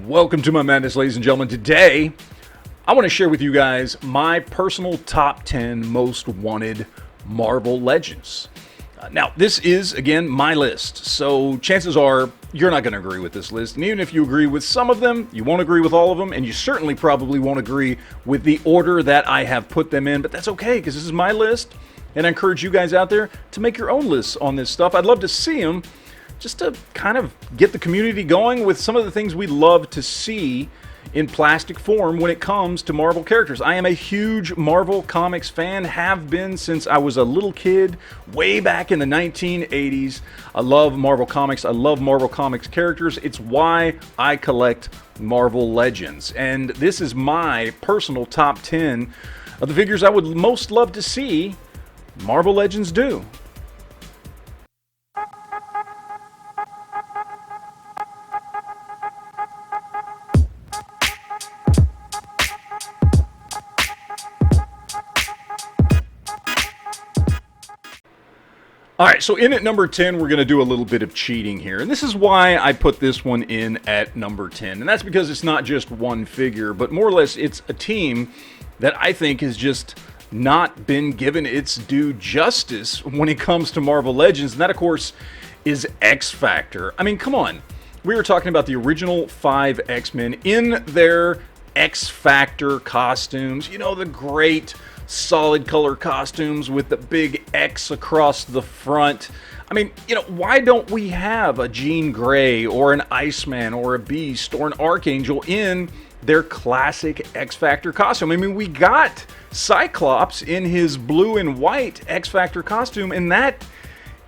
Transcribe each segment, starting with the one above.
Welcome to my madness, ladies and gentlemen. Today, I want to share with you guys my personal top 10 most wanted Marvel Legends. Now, this is, again, my list, so chances are you're not going to agree with this list. And even if you agree with some of them, you won't agree with all of them, and you certainly probably won't agree with the order that I have put them in. But that's okay, because this is my list, and I encourage you guys out there to make your own lists on this stuff. I'd love to see them, just to kind of get the community going with some of the things we love to see in plastic form when it comes to Marvel characters. I am a huge Marvel Comics fan, have been since I was a little kid, way back in the 1980s. I love Marvel Comics. I love Marvel Comics characters. It's why I collect Marvel Legends. And this is my personal top 10 of the figures I would most love to see Marvel Legends do. Alright, so in at number 10, we're going to do a little bit of cheating here. And this is why I put this one in at number 10. And that's because it's not just one figure, but more or less it's a team that I think has just not been given its due justice when it comes to Marvel Legends. And that, of course, is XFactor. I mean, come on. We were talking about the original 5 X-Men in their XFactor costumes. You know, the great solid color costumes with the big X across the front. I mean, you know, why don't we have a Jean Grey or an Iceman or a Beast or an Archangel in their classic X-Factor costume? I mean, we got Cyclops in his blue and white X-Factor costume, and that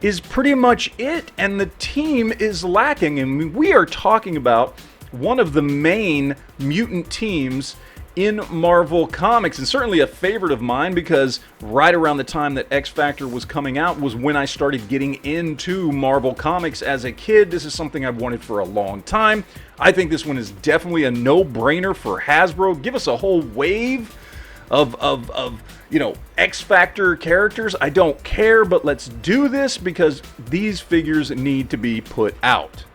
is pretty much it. And the team is lacking. And we are talking about one of the main mutant teams in Marvel Comics, and certainly a favorite of mine, because right around the time that X-Factor was coming out was when I started getting into Marvel Comics as a kid. This is something I've wanted for a long time. I think this one is definitely a no-brainer for Hasbro. Give us a whole wave of you know, X-Factor characters. I don't care, but let's do this because these figures need to be put out.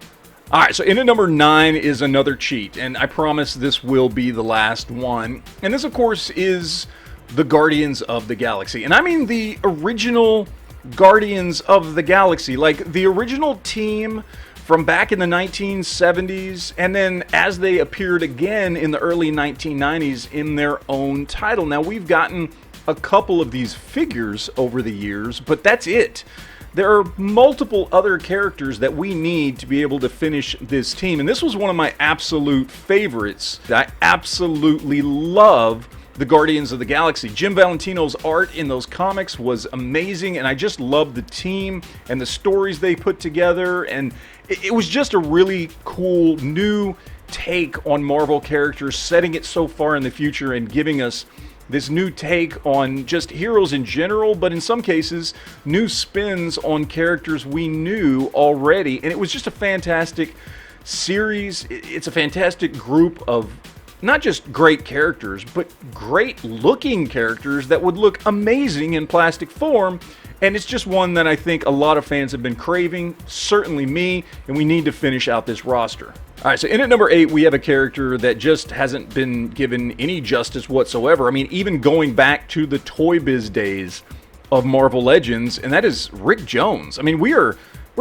Alright, so in at number 9 is another cheat, and I promise this will be the last one. And this, of course, is the Guardians of the Galaxy. And I mean the original Guardians of the Galaxy, like the original team from back in the 1970s, and then as they appeared again in the early 1990s in their own title. Now, we've gotten a couple of these figures over the years, but that's it. There are multiple other characters that we need to be able to finish this team. And this was one of my absolute favorites. I absolutely love the Guardians of the Galaxy. Jim Valentino's art in those comics was amazing, and I just loved the team and the stories they put together. And it was just a really cool new take on Marvel characters, setting it so far in the future and giving us this new take on just heroes in general, but in some cases, new spins on characters we knew already. And it was just a fantastic series. It's a fantastic group of not just great characters, but great looking characters that would look amazing in plastic form. And it's just one that I think a lot of fans have been craving, certainly me, and we need to finish out this roster. Alright, so in at number 8, we have a character that just hasn't been given any justice whatsoever. I mean, even going back to the Toy Biz days of Marvel Legends, and that is Rick Jones. I mean, we're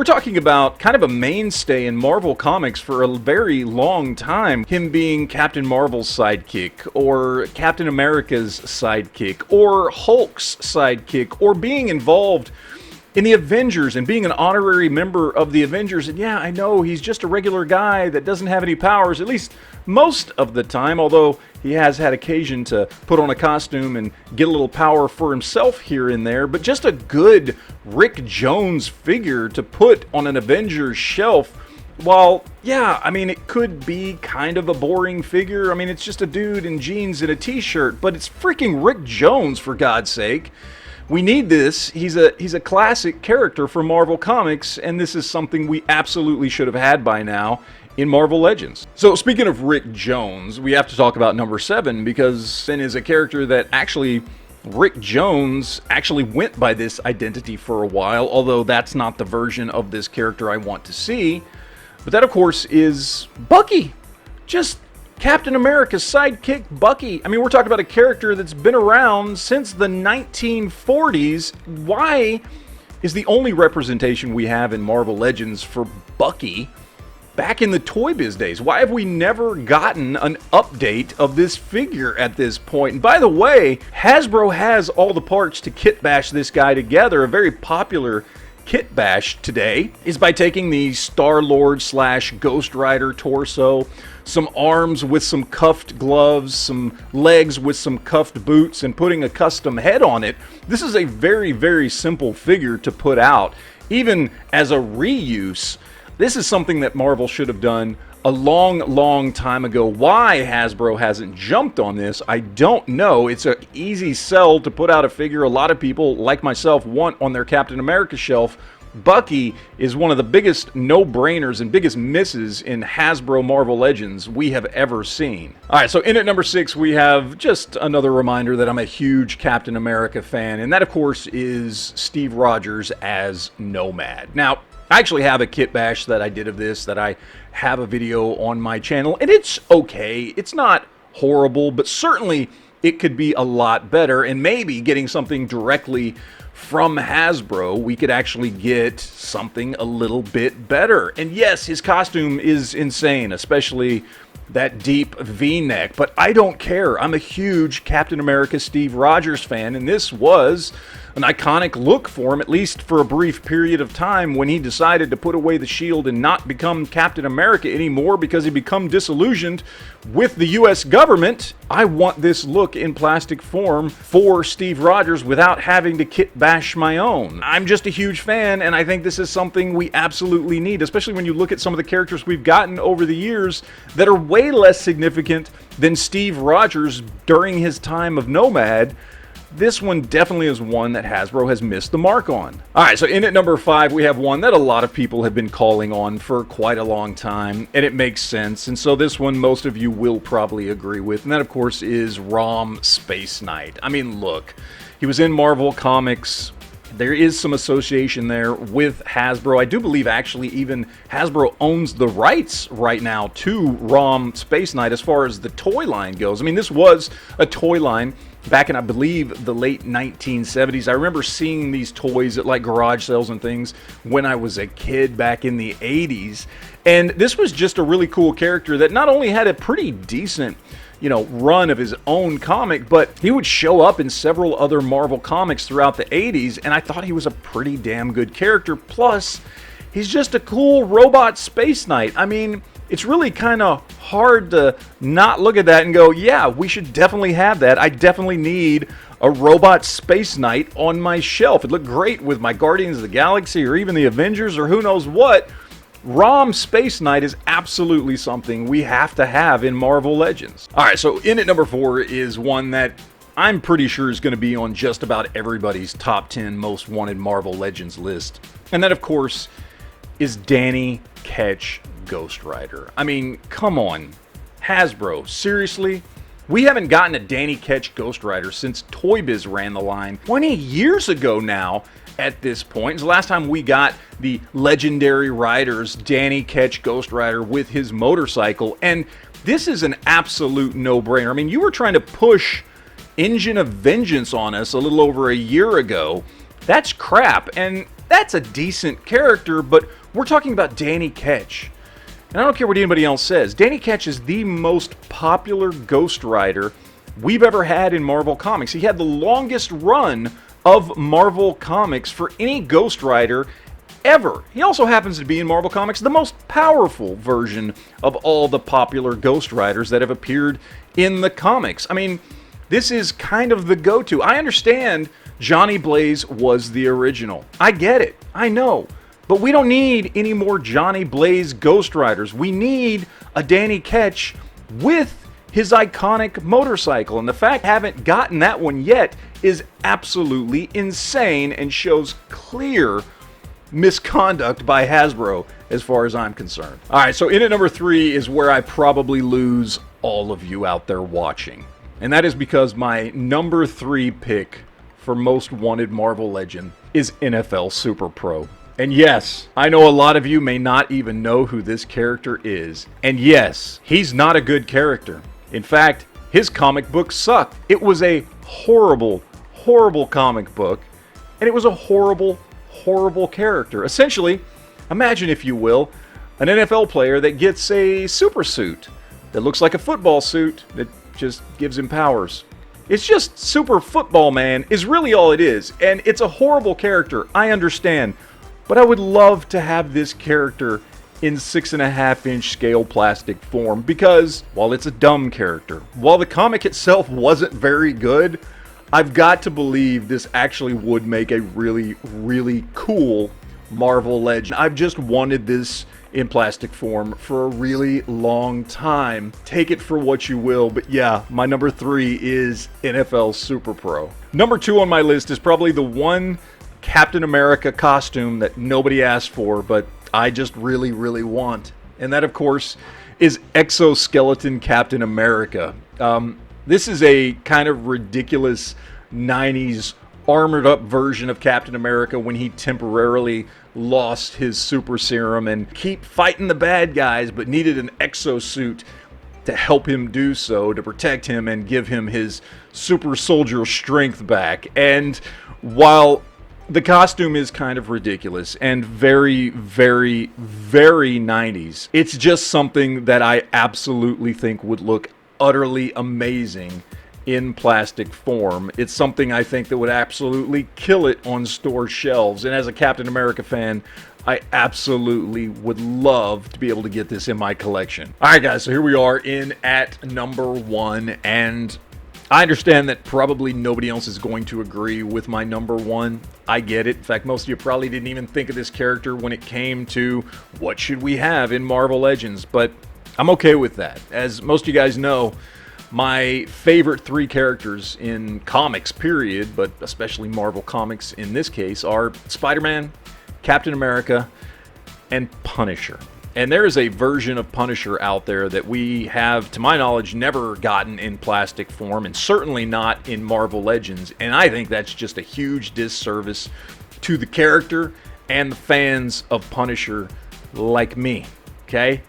talking about kind of a mainstay in Marvel Comics for a very long time. Him being Captain Marvel's sidekick, or Captain America's sidekick, or Hulk's sidekick, or being involved in the Avengers and being an honorary member of the Avengers. And yeah, I know he's just a regular guy that doesn't have any powers, at least most of the time, although he has had occasion to put on a costume and get a little power for himself here and there. But just a good Rick Jones figure to put on an Avengers shelf. While, yeah, I mean, it could be kind of a boring figure. I mean, it's just a dude in jeans and a t-shirt, but it's freaking Rick Jones, for God's sake. We need this. He's a classic character from Marvel Comics, and this is something we absolutely should have had by now in Marvel Legends. So speaking of Rick Jones, we have to talk about number 7, because then is a character that actually Rick Jones actually went by this identity for a while, although that's not the version of this character I want to see. But that, of course, is Bucky. just Captain America's sidekick, Bucky. I mean, we're talking about a character that's been around since the 1940s. Why is the only representation we have in Marvel Legends for Bucky back in the Toy Biz days? Why have we never gotten an update of this figure at this point? And by the way, Hasbro has all the parts to kit bash this guy together. A very popular kit bash today is by taking the Star-Lord / Ghost Rider torso, some arms with some cuffed gloves, some legs with some cuffed boots, and putting a custom head on it. This is a very, very simple figure to put out. Even as a reuse, this is something that Marvel should have done a long, long time ago. Why Hasbro hasn't jumped on this, I don't know. It's an easy sell to put out a figure a lot of people, like myself, want on their Captain America shelf. Bucky is one of the biggest no-brainers and biggest misses in Hasbro Marvel Legends we have ever seen. Alright, so in at number 6 we have just another reminder that I'm a huge Captain America fan, and that of course is Steve Rogers as Nomad. Now, I actually have a kit bash that I did of this, that I have a video on my channel, and it's okay. It's not horrible, but certainly it could be a lot better, and maybe getting something directly from Hasbro, we could actually get something a little bit better. And yes, his costume is insane, especially that deep V-neck, but I don't care. I'm a huge Captain America Steve Rogers fan, and this was an iconic look for him, at least for a brief period of time, when he decided to put away the shield and not become Captain America anymore because he become disillusioned with the US government. I want this look in plastic form for Steve Rogers without having to kit bash my own. I'm just a huge fan, and I think this is something we absolutely need, especially when you look at some of the characters we've gotten over the years that are way less significant than Steve Rogers during his time of Nomad. This one definitely is one that Hasbro has missed the mark on. Alright, so in at number 5, we have one that a lot of people have been calling on for quite a long time, and it makes sense. And so this one most of you will probably agree with, and that of course is Rom Space Knight. I mean, look, he was in Marvel Comics. There is some association there with Hasbro. I do believe actually even Hasbro owns the rights right now to Rom Space Knight as far as the toy line goes. I mean, this was a toy line back in, I believe, the late 1970s. I remember seeing these toys at like garage sales and things when I was a kid back in the 80s. And this was just a really cool character that not only had a pretty decent, run of his own comic, but he would show up in several other Marvel comics throughout the 80s, and I thought he was a pretty damn good character. Plus, he's just a cool robot space knight. I mean, it's really kind of hard to not look at that and go, yeah, we should definitely have that. I definitely need a robot space knight on my shelf. It looked great with my Guardians of the Galaxy or even the Avengers or who knows what. Rom Space Knight is absolutely something we have to have in Marvel Legends. Alright, so in at number 4 is one that I'm pretty sure is going to be on just about everybody's top 10 most wanted Marvel Legends list. And that, of course, is Danny Ketch Ghost Rider. I mean, come on. Hasbro, seriously? We haven't gotten a Danny Ketch Ghost Rider since Toy Biz ran the line 20 years ago now at this point. It's the last time we got the legendary riders Danny Ketch Ghost Rider with his motorcycle, and this is an absolute no-brainer. I mean, you were trying to push Engine of Vengeance on us a little over a year ago. That's crap, and that's a decent character, but we're talking about Danny Ketch. And I don't care what anybody else says. Danny Ketch is the most popular Ghost Rider we've ever had in Marvel Comics. He had the longest run of Marvel Comics for any Ghost Rider ever. He also happens to be in Marvel Comics the most powerful version of all the popular Ghost Riders that have appeared in the comics. I mean, this is kind of the go-to. I understand Johnny Blaze was the original. I get it. I know. But we don't need any more Johnny Blaze Ghost Riders. We need a Danny Ketch with his iconic motorcycle. And the fact I haven't gotten that one yet is absolutely insane and shows clear misconduct by Hasbro as far as I'm concerned. Alright, so in at number 3 is where I probably lose all of you out there watching. And that is because my number 3 pick for most wanted Marvel Legend is NFL Super Pro. And yes, I know a lot of you may not even know who this character is. And yes, he's not a good character. In fact, his comic book sucked. It was a horrible, horrible comic book, and it was a horrible, horrible character. Essentially, imagine, if you will, an NFL player that gets a super suit that looks like a football suit that just gives him powers. It's just Super Football Man is really all it is, and it's a horrible character, I understand, but I would love to have this character in 6.5-inch scale plastic form, because while it's a dumb character, while the comic itself wasn't very good, I've got to believe this actually would make a really, really cool Marvel Legend. I've just wanted this in plastic form for a really long time. Take it for what you will, but yeah, my number 3 is NFL Super Pro. Number 2 on my list is probably the one Captain America costume that nobody asked for, but I just really, really want. And that, of course, is Exoskeleton Captain America. This is a kind of ridiculous 90s armored up version of Captain America when he temporarily lost his super serum and keep fighting the bad guys, but needed an Exo Suit to help him do so, to protect him and give him his super soldier strength back. And while the costume is kind of ridiculous and very, very, very 90s, it's just something that I absolutely think would look utterly amazing in plastic form. It's something I think that would absolutely kill it on store shelves. And as a Captain America fan, I absolutely would love to be able to get this in my collection. All right, guys, so here we are in at number 1, and I understand that probably nobody else is going to agree with my number 1. I get it. In fact, most of you probably didn't even think of this character when it came to what should we have in Marvel Legends, but I'm okay with that. As most of you guys know, my favorite 3 characters in comics, period, but especially Marvel Comics in this case, are Spider-Man, Captain America, and Punisher. And there is a version of Punisher out there that we have, to my knowledge, never gotten in plastic form, and certainly not in Marvel Legends. And I think that's just a huge disservice to the character and the fans of Punisher like me, okay?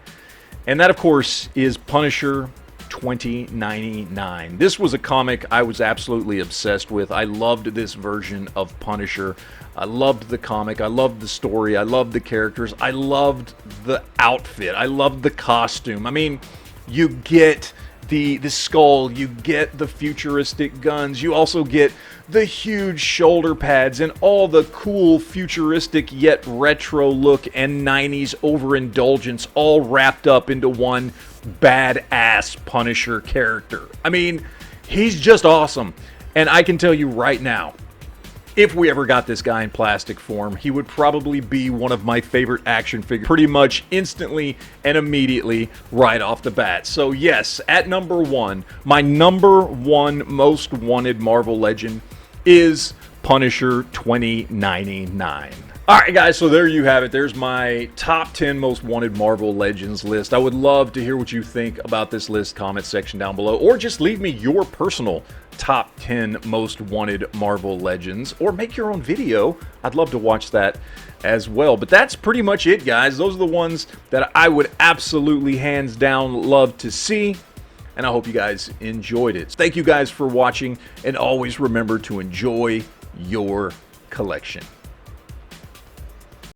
And that, of course, is Punisher 2099. This was a comic I was absolutely obsessed with. I loved this version of Punisher. I loved the comic. I loved the story. I loved the characters. I loved the outfit. I loved the costume. I mean, you get the skull, you get the futuristic guns, you also get the huge shoulder pads and all the cool futuristic yet retro look and 90s overindulgence all wrapped up into one badass Punisher character. I mean, he's just awesome. And I can tell you right now, if we ever got this guy in plastic form, he would probably be one of my favorite action figures pretty much instantly and immediately right off the bat. So yes, at number 1, my number 1 most wanted Marvel Legend is Punisher 2099. Alright guys, so there you have it. There's my top 10 most wanted Marvel Legends list. I would love to hear what you think about this list, comment section down below, or just leave me your personal top 10 most wanted Marvel Legends, or make your own video. I'd love to watch that as well. But that's pretty much it, guys. Those are the ones that I would absolutely hands down love to see, and I hope you guys enjoyed it. Thank you guys for watching, and always remember to enjoy your collection.